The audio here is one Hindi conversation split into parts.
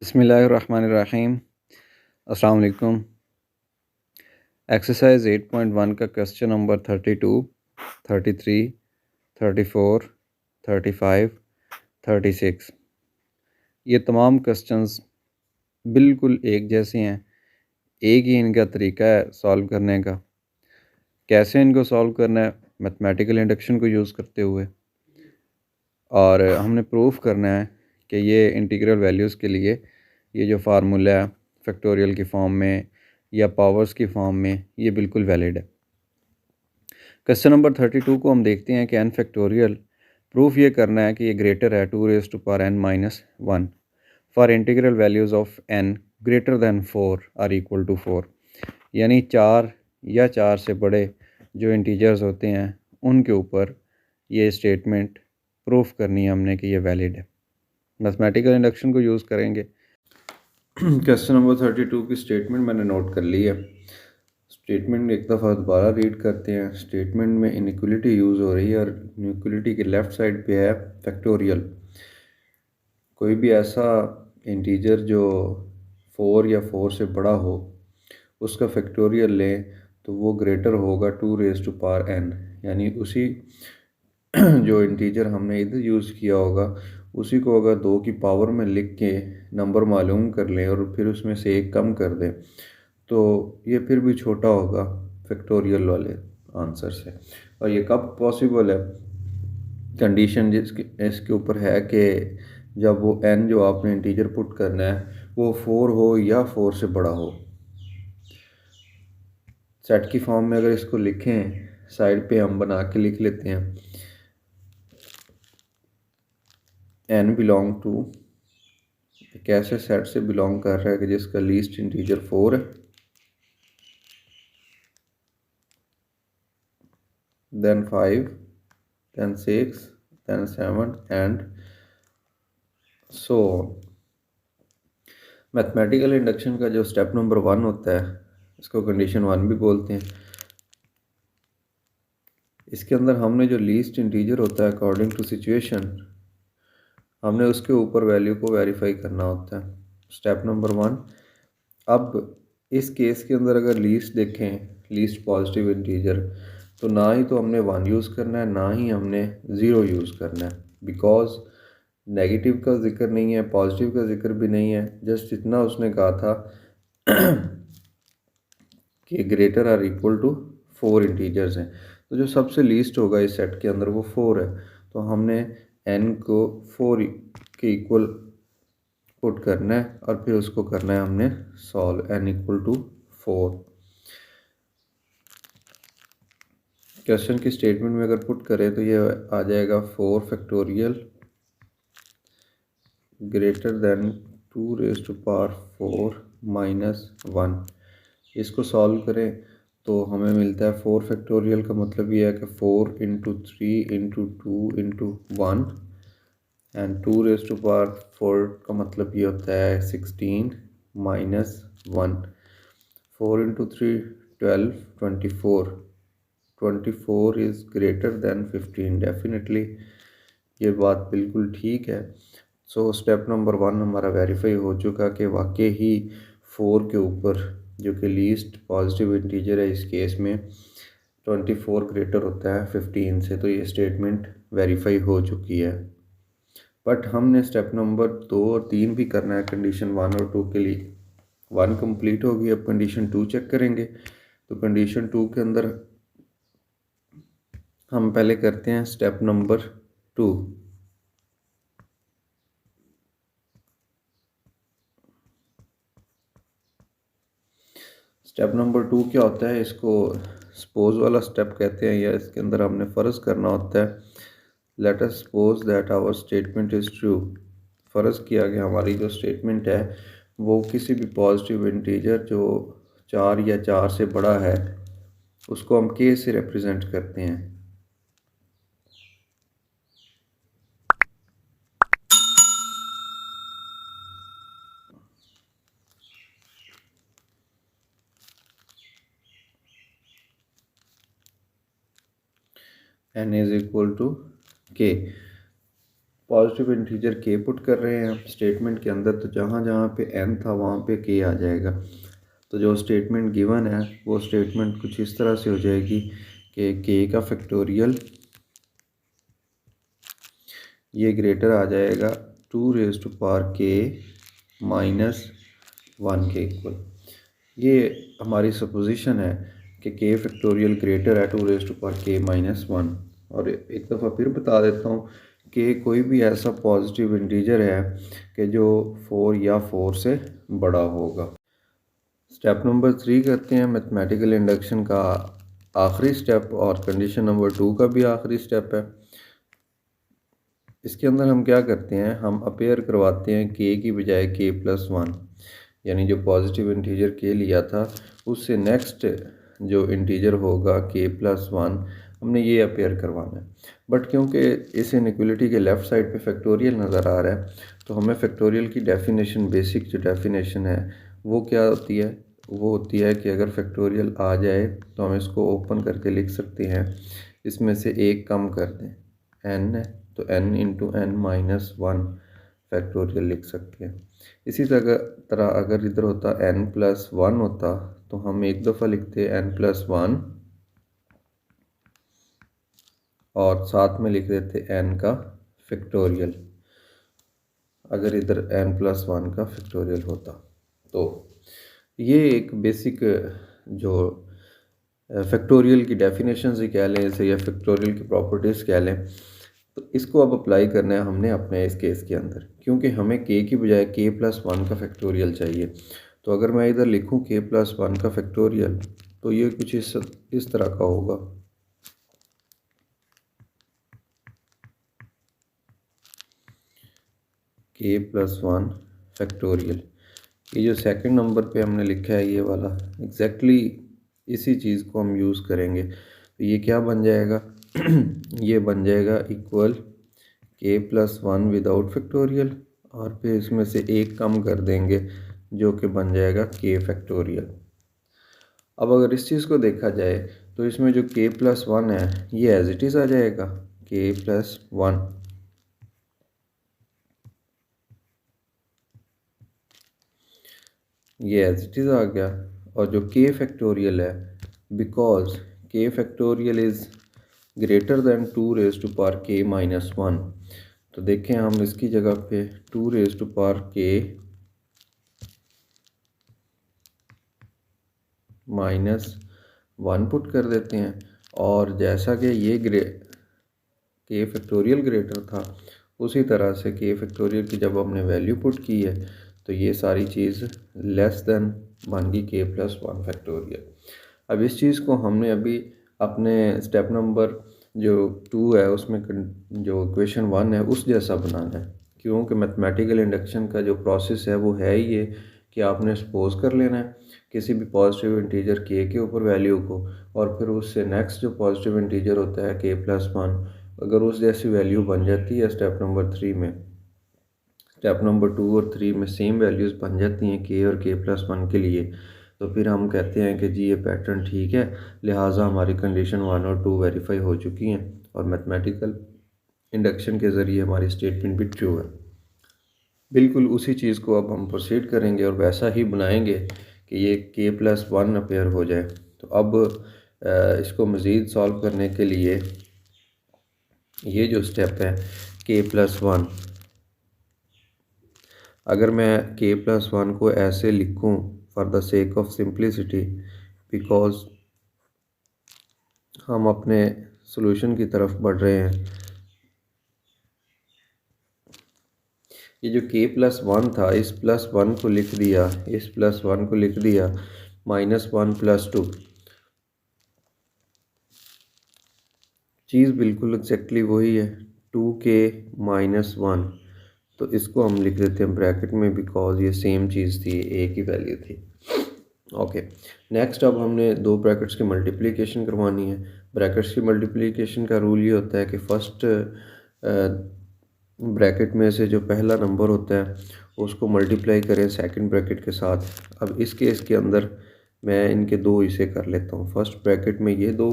बिस्मिल्लाहिर्रहमानिर्रहीम। अस्सलाम वालेकुम। एक्सरसाइज 8.1 का क्वेश्चन नंबर 32, 33, 34, 35, 36 ये तमाम क्वेश्चंस बिल्कुल एक जैसे हैं। एक ही इनका तरीका है सॉल्व करने का। कैसे इनको सॉल्व करना है? मैथमेटिकल इंडक्शन को यूज़ करते हुए, और हमने प्रूफ करना है कि ये इंटीग्रल वैल्यूज़ के लिए ये जो फार्मूला है फैक्टोरियल की फॉर्म में या पावर्स की फॉर्म में, ये बिल्कुल वैलिड है। क्वेश्चन नंबर 32 को हम देखते हैं कि n फैक्टोरियल प्रूफ ये करना है कि ये ग्रेटर है 2⁻n-1 for integral values of n greater than 4 or equal to 4, यानी 4 या 4 से बड़े जो इंटीजर्स होते हैं उनके ऊपर ये स्टेटमेंट प्रूफ करनी है हमने कि ये वैलिड है। मैथमेटिकल इंडक्शन को यूज़ करेंगे। क्वेश्चन नंबर 32 की स्टेटमेंट मैंने नोट कर ली है। स्टेटमेंट एक दफ़ा दोबारा रीड करते हैं। स्टेटमेंट में इनइक्वलिटी यूज़ हो रही है और इनइक्वलिटी के लेफ़्ट साइड पे है फैक्टोरियल। कोई भी ऐसा इंटीजर जो 4 या 4 से बड़ा हो उसका फैक्टोरियल लें तो वो ग्रेटर होगा 2⁻n, यानी उसी जो इंटीजर हमने इधर यूज़ किया होगा उसी को अगर 2 की पावर में लिख के नंबर मालूम कर लें और फिर उसमें से एक कम कर दें तो ये फिर भी छोटा होगा फैक्टोरियल वाले आंसर से। और ये कब पॉसिबल है? कंडीशन जिसके इसके ऊपर है कि जब वो n जो आपने इंटीजर पुट करना है वो 4 हो या 4 से बड़ा हो। सेट की फॉर्म में अगर इसको लिखें, साइड पे हम बना के लिख लेते हैं n बिलोंग टू, एक ऐसे सेट से बिलोंग कर रहा है कि जिसका लीस्ट इंटीजर 4 है, then 5, then 6, then 7 and so on। Mathematical induction का जो स्टेप नंबर 1 होता है इसको कंडीशन 1 भी बोलते हैं। इसके अंदर हमने जो लीस्ट इंटीजर होता है अकॉर्डिंग टू सिचुएशन हमने उसके ऊपर वैल्यू को वेरीफाई करना होता है। Step number 1। अब इस केस के अंदर अगर लीस्ट देखें, लीस्ट पॉजिटिव इंटीजर, तो ना ही तो हमने 1 यूज़ करना है ना ही हमने 0 यूज़ करना है, बिकॉज नेगेटिव का जिक्र नहीं है, पॉजिटिव का जिक्र भी नहीं है। जस्ट इतना उसने कहा था कि greater or equal to 4 integers हैं। तो जो सबसे लीस्ट होगा इस सेट के अंदर वो 4 है, तो हमने n को 4 के इक्वल पुट करना है और फिर उसको करना है हमने solve n equal to 4। Question की स्टेटमेंट में अगर पुट करें तो ये आ जाएगा 4 फैक्टोरियल ग्रेटर देन 2⁻4 -1। इसको सॉल्व करें तो हमें मिलता है 4 फैक्टोरियल का मतलब ये है कि 4 × 3 × 2 × 1 एंड 2⁻4 का मतलब ये होता है 16 -1। 4 × 3 12, 24। 24 इज़ ग्रेटर देन 15। डेफिनेटली ये बात बिल्कुल ठीक है। सो स्टेप नंबर 1 हमारा वेरीफाई हो चुका कि वाकई ही 4 के ऊपर, जो कि लीस्ट पॉजिटिव इंटीजर है इस केस में, 24 ग्रेटर होता है 15 से। तो ये स्टेटमेंट वेरीफाई हो चुकी है। बट हमने स्टेप नंबर 2 और 3 भी करना है कंडीशन 1 और 2 के लिए। 1 कंप्लीट होगी, अब कंडीशन 2 चेक करेंगे। तो कंडीशन 2 के अंदर हम पहले करते हैं स्टेप नंबर 2। स्टेप नंबर 2 क्या होता है? इसको सपोज वाला स्टेप कहते हैं, या इसके अंदर हमने फ़र्ज़ करना होता है। Let us suppose that our statement is true. फ़र्ज़ किया कि हमारी जो स्टेटमेंट है वो किसी भी पॉजिटिव इंटीजर जो 4 या 4 से बड़ा है उसको हम k से रिप्रेजेंट करते हैं। n is equal to k। Positive integer के पुट कर रहे हैं हम स्टेटमेंट के अंदर, तो जहाँ जहाँ पे n था वहाँ पे k आ जाएगा। तो जो स्टेटमेंट गिवन है वो स्टेटमेंट कुछ इस तरह से हो जाएगी कि k का फैक्टोरियल ये ग्रेटर आ जाएगा 2⁻k माइनस 1 के इक्वल। ये हमारी सपोजिशन है कि k फैक्टोरियल ग्रेटर है 2⁻k माइनस 1। और एक दफ़ा फिर बता देता हूँ कि कोई भी ऐसा पॉजिटिव इंटीजर है कि जो 4 या 4 से बड़ा होगा। स्टेप नंबर 3 करते हैं मैथमेटिकल इंडक्शन का आखिरी स्टेप, और कंडीशन नंबर 2 का भी आखिरी स्टेप है। इसके अंदर हम क्या करते हैं, हम अपेयर करवाते हैं k की बजाय k+1, यानी जो पॉजिटिव इंटीजर k लिया था उससे नेक्स्ट जो इंटीजर होगा k+1 हमने ये अपेयर करवाना है। बट क्योंकि इस इनइक्वलिटी के लेफ़्ट साइड पे फैक्टोरियल नज़र आ रहा है, तो हमें फैक्टोरियल की डेफिनेशन, बेसिक जो डेफिनेशन है वो क्या होती है, वो होती है कि अगर फैक्टोरियल आ जाए तो हम इसको ओपन करके लिख सकते हैं, इसमें से एक कम कर दें, n है तो n into n minus 1 factorial लिख सकते हैं। इसी तरह अगर इधर होता n+1 होता तो हम एक दफ़ा लिखते n+1 और साथ में लिख देते n का फैक्टोरियल, अगर इधर n+1 का फैक्टोरियल होता। तो ये एक बेसिक जो फैक्टोरियल की डेफिनेशन ही कह लें इसे, या फैक्टोरियल की प्रॉपर्टीज़ कह लें, तो इसको अब अप्लाई करना है हमने अपने इस केस के अंदर, क्योंकि हमें k की बजाय k+1 का फैक्टोरियल चाहिए। तो अगर मैं इधर लिखूं k+1 का फैक्टोरियल तो ये कुछ इस तरह का होगा। k+1 फैक्टोरियल, ये जो सेकंड नंबर पे हमने लिखा है ये वाला, एग्जैक्टली इसी चीज़ को हम यूज़ करेंगे। तो ये क्या बन जाएगा ये बन जाएगा इक्वल k+1 विदाउट फैक्टोरियल, और फिर इसमें से एक कम कर देंगे जो कि बन जाएगा k फैक्टोरियल। अब अगर इस चीज़ को देखा जाए तो इसमें जो k+1 है ये एज इट इज़ आ जाएगा k+1, ये एज इट इज़ आ गया। और जो k फैक्टोरियल है, because k factorial is greater than 2⁻k minus 1, तो देखें हम इसकी जगह पे 2⁻k माइनस 1 पुट कर देते हैं। और जैसा कि ये k फैक्टोरियल ग्रेटर था, उसी तरह से k फैक्टोरियल की जब हमने वैल्यू पुट की है तो ये सारी चीज़ लेस देन बन गई k+1 फैक्टोरियल। अब इस चीज़ को हमने अभी अपने स्टेप नंबर जो 2 है उसमें जो इक्वेशन 1 है उस जैसा बनाना है, क्योंकि मैथमेटिकल इंडक्शन का जो प्रोसेस है वो है ही ये कि आपने सपोज कर लेना है किसी भी पॉजिटिव इंटीजर k के ऊपर वैल्यू को, और फिर उससे नेक्स्ट जो पॉजिटिव इंटीजर होता है k+1, अगर उस जैसी वैल्यू बन जाती है स्टेप नंबर 3 में, स्टेप नंबर 2 और 3 में सेम वैल्यूज़ बन जाती हैं k और k+1 के लिए, तो फिर हम कहते हैं कि जी ये पैटर्न ठीक है, लिहाजा हमारी कंडीशन 1 और 2 वेरीफाई हो चुकी हैं और मैथमेटिकल इंडक्शन के ज़रिए हमारी स्टेटमेंट भी ट्रू है। बिल्कुल उसी चीज़ को अब हम प्रोसीड करेंगे और वैसा ही बनाएंगे कि ये k+1 अपेयर हो जाए। तो अब इसको मज़ीद सॉल्व करने के लिए ये जो स्टेप है k+1, अगर मैं k+1 को ऐसे लिखूं for the sake of simplicity, because हम अपने सॉल्यूशन की तरफ बढ़ रहे हैं, ये जो k+1 था इस +1 को लिख दिया, इस +1 को लिख दिया -1 + 2, चीज़ बिल्कुल एक्जैक्टली वही है 2k - 1, तो इसको हम लिख देते हैं ब्रैकेट में बिकॉज ये सेम चीज़ थी, एक ही वैल्यू थी। ओके, नेक्स्ट अब हमने दो ब्रैकेट्स की मल्टीप्लिकेशन करवानी है। ब्रैकेट्स की मल्टीप्लिकेशन का रूल ये होता है कि फर्स्ट ब्रैकेट में से जो पहला नंबर होता है उसको मल्टीप्लाई करें सेकंड ब्रैकेट के साथ। अब इस केस के अंदर मैं इनके दो हिस्से कर लेता हूँ, फर्स्ट ब्रैकेट में ये दो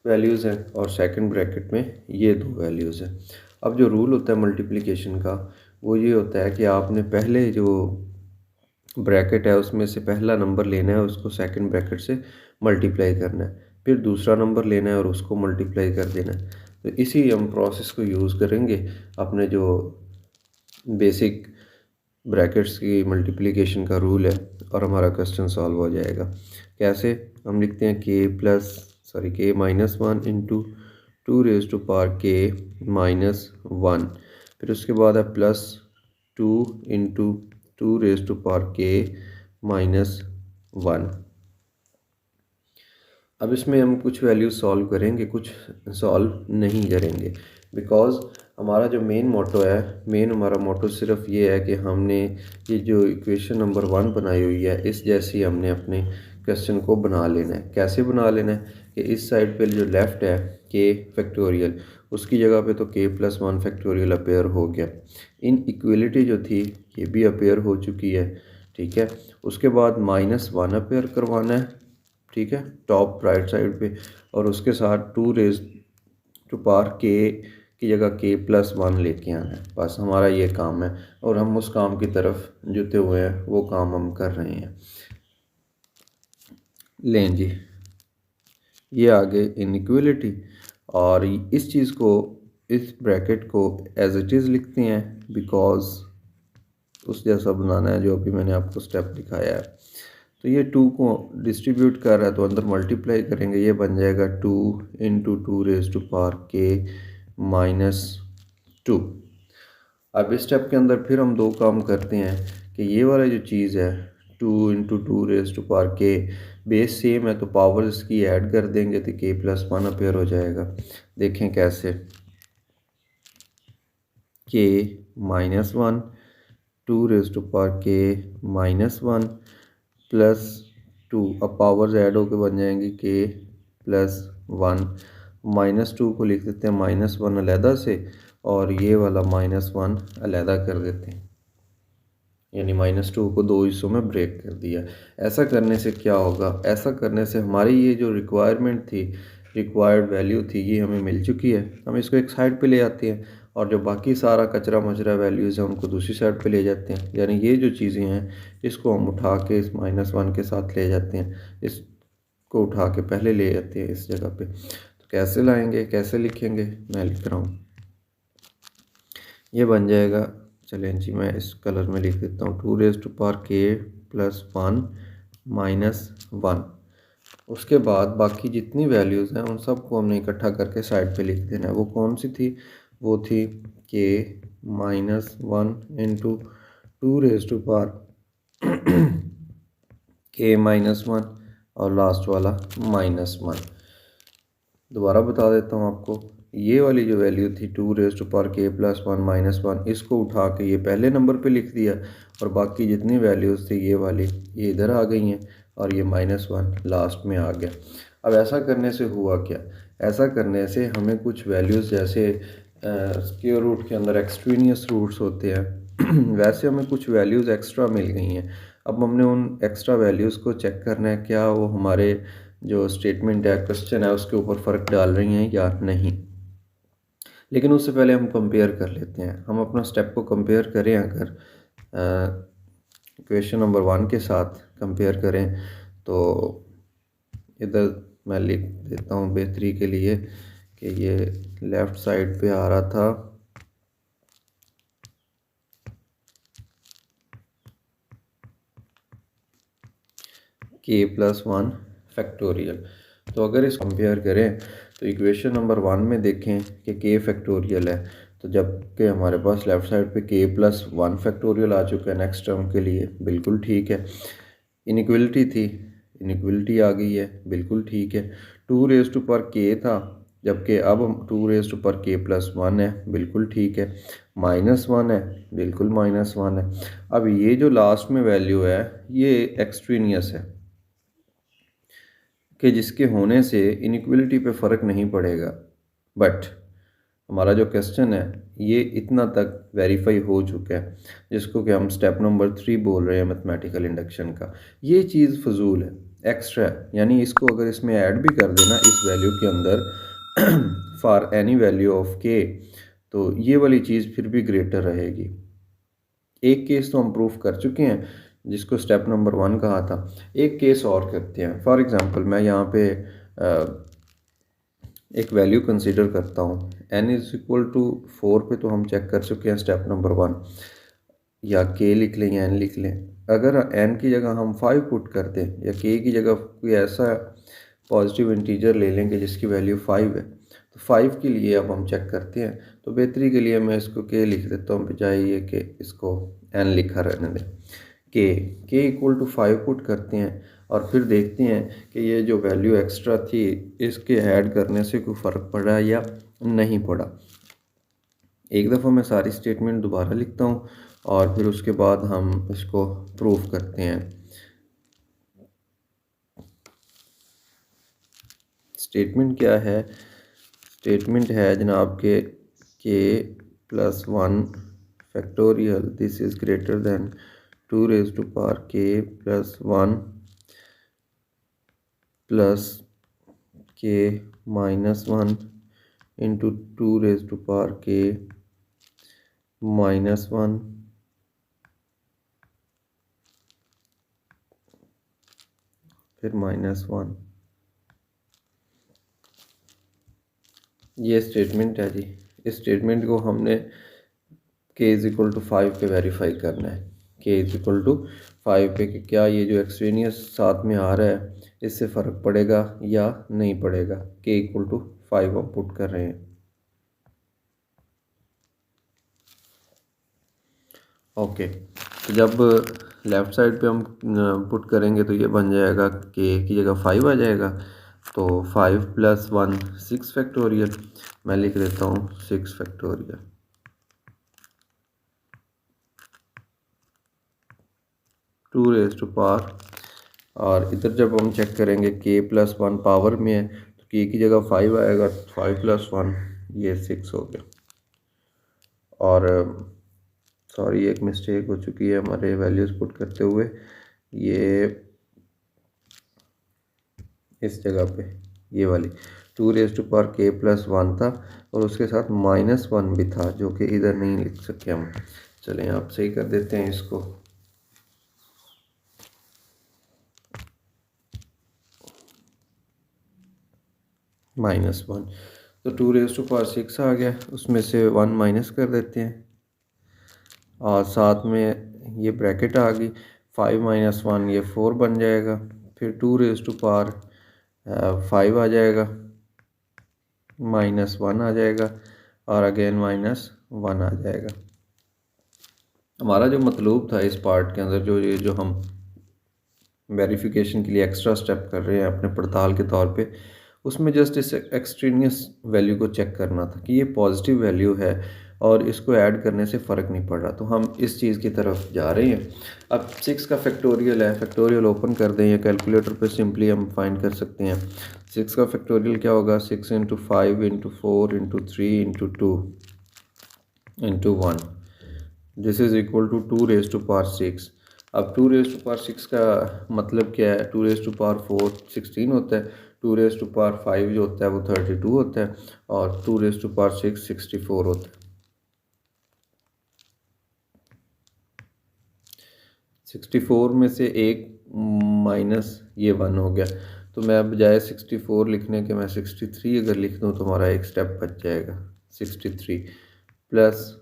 वैल्यूज़ हैं और सेकंड ब्रैकेट में ये दो वैल्यूज़ हैं। अब जो रूल होता है मल्टीप्लिकेशन का वो ये होता है कि आपने पहले जो ब्रैकेट है उसमें से पहला नंबर लेना है, उसको सेकंड ब्रैकेट से मल्टीप्लाई करना है, फिर दूसरा नंबर लेना है और उसको मल्टीप्लाई कर देना है। तो इसी हम प्रोसेस को यूज़ करेंगे अपने जो बेसिक ब्रैकेट्स की मल्टीप्लिकेशन का रूल है और हमारा क्वेश्चन सॉल्व हो जाएगा। कैसे? हम लिखते हैं k minus one into two raise to power k minus one, फिर उसके बाद है plus two into two raise to power k minus one. अब इसमें हम कुछ वैल्यू सॉल्व करेंगे, कुछ सॉल्व नहीं करेंगे, बिकॉज़ हमारा जो मेन हमारा मोटो सिर्फ ये है कि हमने ये जो इक्वेशन नंबर 1 बनाई हुई है इस जैसी हमने अपने क्वेश्चन को बना लेना है। कैसे बना लेना है कि इस साइड पे जो लेफ़्ट है के फैक्टोरियल, उसकी जगह पे तो के प्लस वन फैक्टोरियल अपेयर हो गया। इन इक्वलिटी जो थी ये भी अपेयर हो चुकी है, ठीक है। उसके बाद माइनस वन अपेयर करवाना है, ठीक है, टॉप राइट साइड पे, और उसके साथ टू रेज टू पावर के की जगह के प्लस वन लेके आना है। बस हमारा ये काम है और हम उस काम की तरफ जुटे हुए हैं, वो काम हम कर रहे हैं। लें जी, ये आगे इनइक्वलिटी, और इस चीज़ को, इस ब्रैकेट को एज इट इज़ लिखते हैं बिकॉज उस जैसा बनाना है जो अभी मैंने आपको स्टेप दिखाया है। तो ये टू को डिस्ट्रीब्यूट कर रहा है तो अंदर मल्टीप्लाई करेंगे, ये बन जाएगा two into two raise to power k minus two. अब इस स्टेप के अंदर फिर हम दो काम करते हैं कि ये वाला जो चीज़ है two into two raise to power k, base same है तो पावर इसकी ऐड कर देंगे तो के प्लस वन अपेयर हो जाएगा। देखें कैसे, k minus one two raise to power k minus one plus two, अब पावर्स ऐड होकर बन जाएंगी के प्लस वन। माइनस टू को लिख देते हैं माइनस वन अलहदा से और ये वाला माइनस वन अलहदा कर देते हैं, यानी माइनस टू को दो हिस्सों में ब्रेक कर दिया। ऐसा करने से क्या होगा, ऐसा करने से हमारी ये जो रिक्वायरमेंट थी, रिक्वायर्ड वैल्यू थी, ये हमें मिल चुकी है। हम इसको एक साइड पे ले आते हैं और जो बाकी सारा कचरा मचरा वैल्यूज़ हैं उनको दूसरी साइड पे ले जाते हैं, यानी ये जो चीज़ें हैं इसको हम उठा के इस माइनस वन के साथ ले जाते हैं, इसको उठा के पहले ले जाते हैं इस जगह पे। तो कैसे लाएंगे, कैसे लिखेंगे, मैं लिख रहा हूँ, ये बन जाएगा, चलें जी मैं इस कलर में लिख देता हूँ, टू रेज टू पावर के प्लस वन माइनस वन। उसके बाद बाकी जितनी वैल्यूज़ हैं उन सबको हमने इकट्ठा करके साइड पे लिख देना है। वो कौन सी थी, वो थी k minus one into two raise to power k minus one और लास्ट वाला माइनस वन। दोबारा बता देता हूँ आपको, ये वाली जो वैल्यू थी टू रेज टू पावर के प्लस वन माइनस वन, इसको उठा के ये पहले नंबर पे लिख दिया और बाकी जितनी वैल्यूज़ थी ये वाली ये इधर आ गई हैं और ये माइनस वन लास्ट में आ गया। अब ऐसा करने से हुआ क्या, ऐसा करने से हमें कुछ वैल्यूज़ जैसे स्क्वायर रूट के अंदर एक्सट्रेनियस रूट्स होते हैं वैसे हमें कुछ वैल्यूज़ एक्स्ट्रा मिल गई हैं। अब हमने उन एक्स्ट्रा वैल्यूज़ को चेक करना है क्या वो हमारे जो स्टेटमेंट है, क्वेश्चन है, उसके ऊपर फ़र्क डाल रही हैं या नहीं। लेकिन उससे पहले हम कंपेयर कर लेते हैं। हम अपना स्टेप को कंपेयर करें, अगर क्वेश्चन नंबर 1 के साथ कंपेयर करें तो इधर मैं लिख देता हूँ बेहतरी के लिए कि ये लेफ़्ट साइड पे आ रहा था के प्लस वन फैक्टोरियल। तो अगर इस कंपेयर करें तो इक्वेशन नंबर 1 में देखें कि के फैक्टोरियल है, तो जबकि हमारे पास लेफ़्ट साइड पे के प्लस वन फैक्टोरियल आ चुका है नेक्स्ट टर्म के लिए, बिल्कुल ठीक है। इनइक्वलिटी थी, इनइक्वलिटी आ गई है, बिल्कुल ठीक है। टू रेज टू पर के था, जबकि अब हम टू रेज टू पर के प्लस वन है, बिल्कुल ठीक है। माइनस वन है, बिल्कुल माइनस वन है। अब ये जो लास्ट में वैल्यू है ये एक्सट्रेनियस है कि जिसके होने से इनइक्वलिटी पे फ़र्क नहीं पड़ेगा, बट हमारा जो क्वेश्चन है ये इतना तक वेरीफाई हो चुका है, जिसको कि हम स्टेप नंबर 3 बोल रहे हैं मैथमेटिकल इंडक्शन का। ये चीज़ फजूल है, एक्स्ट्रा है, यानी इसको अगर इसमें ऐड भी कर देना इस वैल्यू के अंदर फॉर एनी वैल्यू ऑफ के, तो ये वाली चीज़ फिर भी ग्रेटर रहेगी। एक केस तो हम प्रूफ कर चुके हैं जिसको स्टेप नंबर 1 कहा था। एक केस और करते हैं। फॉर एग्ज़ाम्पल मैं यहाँ पे एक वैल्यू कंसीडर करता हूँ n=4 पे, तो हम चेक कर चुके हैं स्टेप नंबर 1, या k लिख लें या n लिख लें। अगर n की जगह हम 5 पुट कर दें या k की जगह कोई ऐसा पॉजिटिव इंटीजर ले लेंगे जिसकी वैल्यू 5 है, तो 5 के लिए अब हम चेक करते हैं। तो बेहतरी के लिए मैं इसको k लिख देता हूँ, बजाय ये कि इसको n लिखा रहने दें। k=5 पुट करते हैं और फिर देखते हैं कि ये जो वैल्यू एक्स्ट्रा थी इसके ऐड करने से कोई फ़र्क पड़ा या नहीं पड़ा। एक दफ़ा मैं सारी स्टेटमेंट दोबारा लिखता हूँ और फिर उसके बाद हम इसको प्रूफ करते हैं। स्टेटमेंट क्या है? स्टेटमेंट है जनाब के k+1 factorial this is greater than 2 k+1 plus k-1 into 2 k-1 फिर -1। ये स्टेटमेंट है जी। इस स्टेटमेंट को हमने k=5 पे वेरीफाई करना है। k=5 पे कि क्या ये जो एक्सट्रेनियस साथ में आ रहा है इससे फ़र्क पड़ेगा या नहीं पड़ेगा। k=5 हम पुट कर रहे हैं। ओके, तो जब लेफ़्ट साइड पे हम पुट करेंगे तो ये बन जाएगा k की जगह 5 आ जाएगा। तो 5 + 1 6 फैक्टोरियल, मैं लिख देता हूँ 6 फैक्टोरियल। 2 और इधर जब हम चेक करेंगे k+1 पावर में है तो k की जगह 5 आएगा, 5 + 1 ये 6 हो गया। और सॉरी एक मिस्टेक हो चुकी है हमारे वैल्यूज़ पुट करते हुए, ये इस जगह पे ये वाली 2k+1 था और उसके साथ -1 भी था जो कि इधर नहीं लिख सके हम। चलें आप सही कर देते हैं इसको। -1 तो 2⁻6 आ गया, उसमें से 1 माइनस कर देते हैं और साथ में ये ब्रैकेट आ गई। 5 - 1 ये 4 बन जाएगा। फिर 2⁻5 आ जाएगा, -1 आ जाएगा और अगेन -1 आ जाएगा। हमारा जो मतलूब था इस पार्ट के अंदर, जो हम वेरिफिकेशन के लिए एक्स्ट्रा स्टेप कर रहे हैं अपने पड़ताल के तौर पे, उसमें जस्ट इस एक्सट्रेनियस वैल्यू को चेक करना था कि ये पॉजिटिव वैल्यू है और इसको ऐड करने से फ़र्क नहीं पड़ रहा। तो हम इस चीज़ की तरफ जा रहे हैं। अब 6 का फैक्टोरियल है, फैक्टोरियल ओपन कर दें या कैलकुलेटर पे सिंपली हम फाइंड कर सकते हैं। 6 का फैक्टोरियल क्या होगा? 6 × 5 × 4 × 3 × 2 × 1 दिस इज़ इक्वल टू 2⁻6। अब 2⁻6 का मतलब क्या है? 2⁻4 16 होता है, 2⁻5 जो होता है वो 32 होता है और 2⁻6 64 होता है। 64 में से एक माइनस ये 1 हो गया, तो मैं बजाय 64 लिखने के मैं 63 अगर लिख दूँ तो हमारा एक स्टेप बच जाएगा। 63 +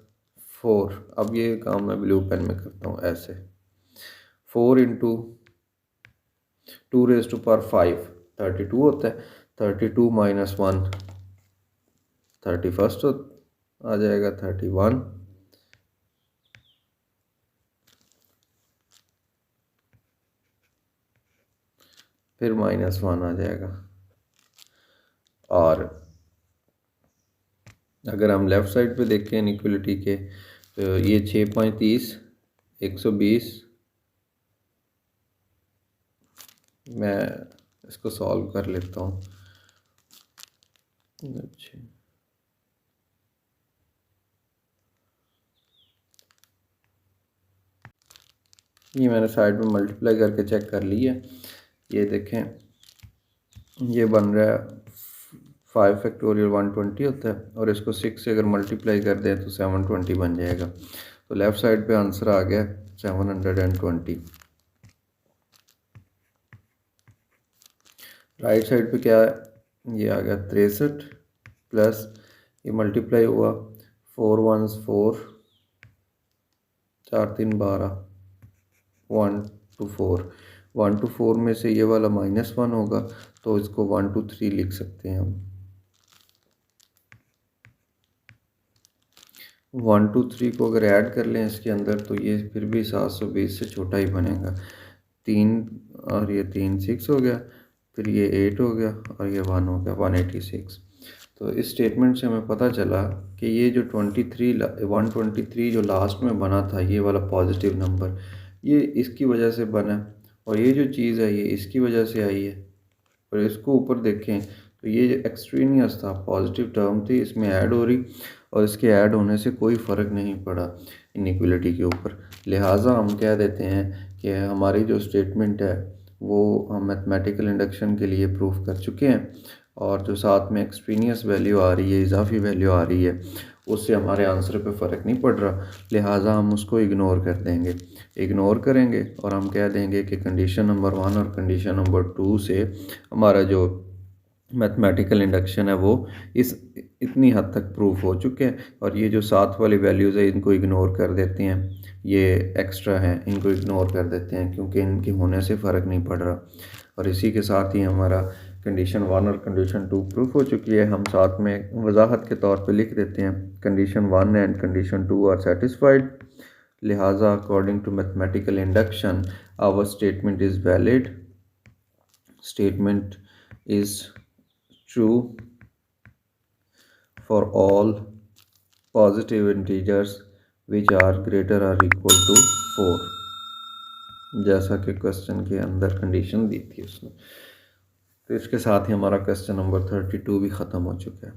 4, अब ये काम मैं ब्लू पेन में करता हूँ ऐसे। 4 × 2⁻5 32 होता है, 32 - 1 31 आ जाएगा, 31 फिर -1 आ जाएगा। और अगर हम लेफ़्ट साइड पे देखें इनइक्वलिटी के, तो ये 6 × 30 120। मैं इसको सॉल्व कर लेता हूँ। अच्छा, ये मैंने साइड में मल्टीप्लाई करके चेक कर लिया। ये देखें ये बन रहा है 5 फैक्टोरियल 120 होता है और इसको 6 से अगर मल्टीप्लाई कर दें तो 720 बन जाएगा। तो लेफ़्ट साइड पे आंसर आ गया 720। राइट साइड पे क्या है, ये आ गया 63 प्लस ये मल्टीप्लाई हुआ 4 1 4 4 3 12 1 to 4 1 to 4 में से ये वाला -1 होगा तो इसको 1 to 3 लिख सकते हैं हम। 1 to 3 को अगर ऐड कर लें इसके अंदर तो ये फिर भी 720 से छोटा ही बनेगा। 3 और ये 3 6 हो गया, फिर ये 8 हो गया और ये 1 हो गया 186। तो इस स्टेटमेंट से हमें पता चला कि ये जो 123 जो लास्ट में बना था ये वाला पॉजिटिव नंबर, ये इसकी वजह से बना, और ये जो चीज़ है ये इसकी वजह से आई है। और इसको ऊपर देखें तो ये जो एक्सट्रेनियस था पॉजिटिव टर्म थी इसमें ऐड हो रही, और इसके ऐड होने से कोई फ़र्क नहीं पड़ा इनइक्वलिटी के ऊपर। लिहाजा हम कह देते हैं कि हमारी जो स्टेटमेंट है वो हम मैथमेटिकल इंडक्शन के लिए प्रूफ कर चुके हैं, और जो साथ में एक्सट्रेनियस वैल्यू आ रही है, इजाफी वैल्यू आ रही है, उससे हमारे आंसर पे फ़र्क नहीं पड़ रहा। लिहाजा हम उसको इग्नोर कर देंगे, इग्नोर करेंगे और हम कह देंगे कि कंडीशन नंबर 1 और कंडीशन नंबर 2 से हमारा जो मैथमेटिकल इंडक्शन है वो इतनी हद तक प्रूफ हो चुके हैं। और ये जो साथ वाली वैल्यूज़ है इनको इग्नोर कर देते हैं, ये एक्स्ट्रा हैं इनको इग्नोर कर देते हैं क्योंकि इनके होने से फ़र्क नहीं पड़ रहा। और इसी के साथ ही हमारा कंडीशन 1 और कंडीशन 2 प्रूफ हो चुकी है। हम साथ में वजाहत के तौर पे लिख देते हैं condition 1 and condition 2 are satisfied. लिहाजा according to mathematical induction our statement is valid, statement is true for all positive integers which are greater or equal to 4, जैसा कि क्वेश्चन के अंदर कंडीशन दी थी उसने। तो इसके साथ ही हमारा क्वेश्चन नंबर 32 भी ख़त्म हो चुका है।